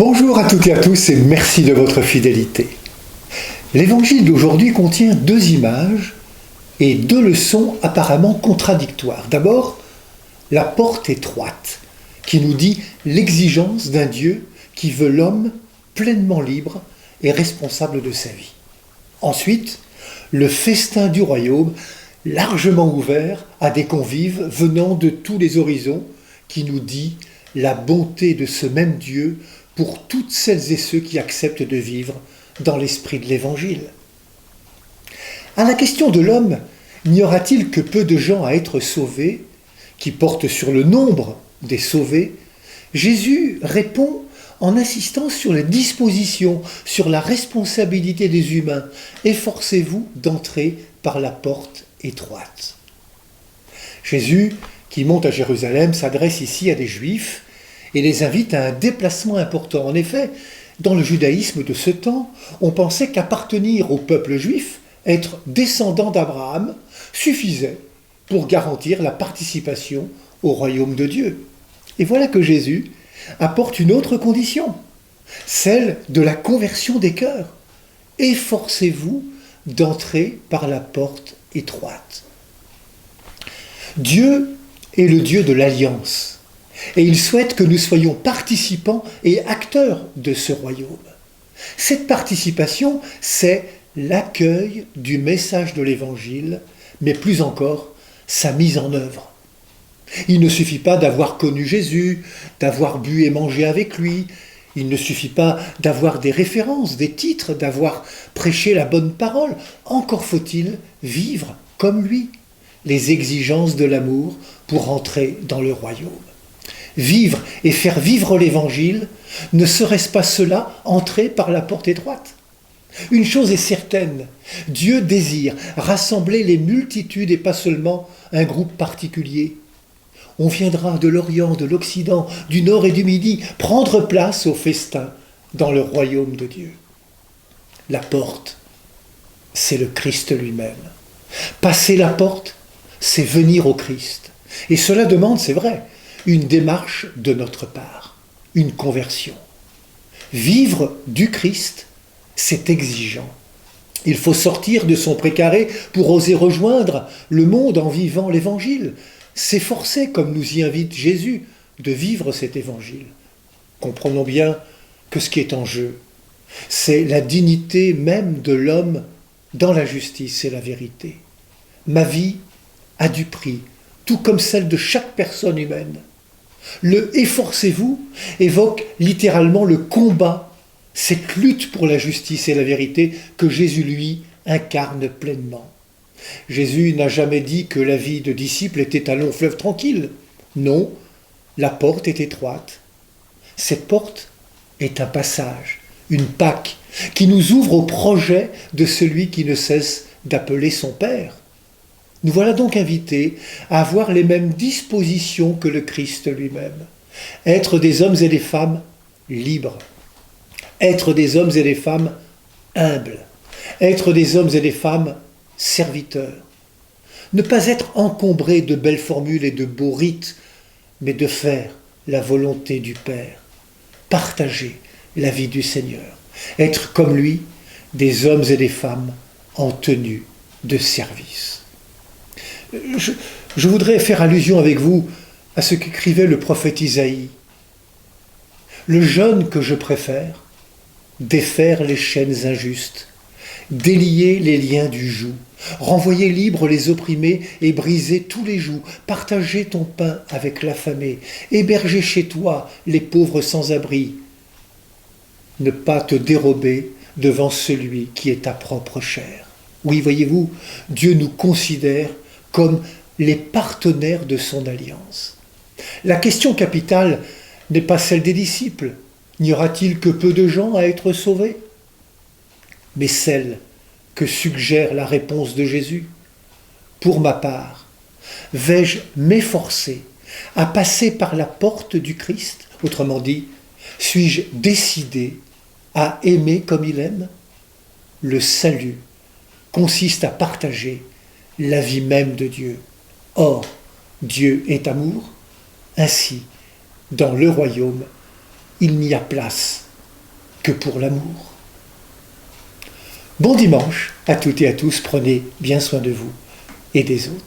Bonjour à toutes et à tous et merci de votre fidélité. L'évangile d'aujourd'hui contient deux images et deux leçons apparemment contradictoires. D'abord, la porte étroite qui nous dit l'exigence d'un Dieu qui veut l'homme pleinement libre et responsable de sa vie. Ensuite, le festin du royaume largement ouvert à des convives venant de tous les horizons qui nous dit la bonté de ce même Dieu pour toutes celles et ceux qui acceptent de vivre dans l'esprit de l'Évangile. À la question de l'homme, n'y aura-t-il que peu de gens à être sauvés, qui portent sur le nombre des sauvés, Jésus répond en insistant sur les dispositions, sur la responsabilité des humains. Efforcez-vous d'entrer par la porte étroite. Jésus, qui monte à Jérusalem, s'adresse ici à des Juifs et les invite à un déplacement important. En effet, dans le judaïsme de ce temps, on pensait qu'appartenir au peuple juif, être descendant d'Abraham, suffisait pour garantir la participation au royaume de Dieu. Et voilà que Jésus apporte une autre condition, celle de la conversion des cœurs. Efforcez-vous d'entrer par la porte étroite. Dieu est le Dieu de l'alliance. Et il souhaite que nous soyons participants et acteurs de ce royaume. Cette participation, c'est l'accueil du message de l'Évangile, mais plus encore, sa mise en œuvre. Il ne suffit pas d'avoir connu Jésus, d'avoir bu et mangé avec lui. Il ne suffit pas d'avoir des références, des titres, d'avoir prêché la bonne parole. Encore faut-il vivre comme lui, les exigences de l'amour pour entrer dans le royaume. Vivre et faire vivre l'Évangile, ne serait-ce pas cela, entrer par la porte étroite ? Une chose est certaine, Dieu désire rassembler les multitudes et pas seulement un groupe particulier. On viendra de l'Orient, de l'Occident, du Nord et du Midi, prendre place au festin dans le royaume de Dieu. La porte, c'est le Christ lui-même. Passer la porte, c'est venir au Christ. Et cela demande, c'est vrai, une démarche de notre part, une conversion. Vivre du Christ, c'est exigeant. Il faut sortir de son précaré pour oser rejoindre le monde en vivant l'Évangile. S'efforcer, comme nous y invite Jésus, de vivre cet Évangile. Comprenons bien que ce qui est en jeu, c'est la dignité même de l'homme dans la justice et la vérité. Ma vie a du prix, tout comme celle de chaque personne humaine. Le « efforcez-vous » évoque littéralement le combat, cette lutte pour la justice et la vérité que Jésus, lui, incarne pleinement. Jésus n'a jamais dit que la vie de disciple était un long fleuve tranquille. Non, la porte est étroite. Cette porte est un passage, une Pâque, qui nous ouvre au projet de celui qui ne cesse d'appeler son Père. Nous voilà donc invités à avoir les mêmes dispositions que le Christ lui-même. Être des hommes et des femmes libres. Être des hommes et des femmes humbles. Être des hommes et des femmes serviteurs. Ne pas être encombrés de belles formules et de beaux rites, mais de faire la volonté du Père. Partager la vie du Seigneur. Être comme lui, des hommes et des femmes en tenue de service. Je voudrais faire allusion avec vous à ce qu'écrivait le prophète Isaïe. Le jeûne que je préfère, défaire les chaînes injustes, délier les liens du joug, renvoyer libres les opprimés et briser tous les jougs, partager ton pain avec l'affamé, héberger chez toi les pauvres sans abri, ne pas te dérober devant celui qui est ta propre chair. Oui, voyez-vous, Dieu nous considère comme les partenaires de son alliance. La question capitale n'est pas celle des disciples. N'y aura-t-il que peu de gens à être sauvés ? Mais celle que suggère la réponse de Jésus. Pour ma part, vais-je m'efforcer à passer par la porte du Christ ? Autrement dit, suis-je décidé à aimer comme il aime ? Le salut consiste à partager la vie même de Dieu. Or, Dieu est amour. Ainsi, dans le royaume, il n'y a place que pour l'amour. Bon dimanche à toutes et à tous, prenez bien soin de vous et des autres.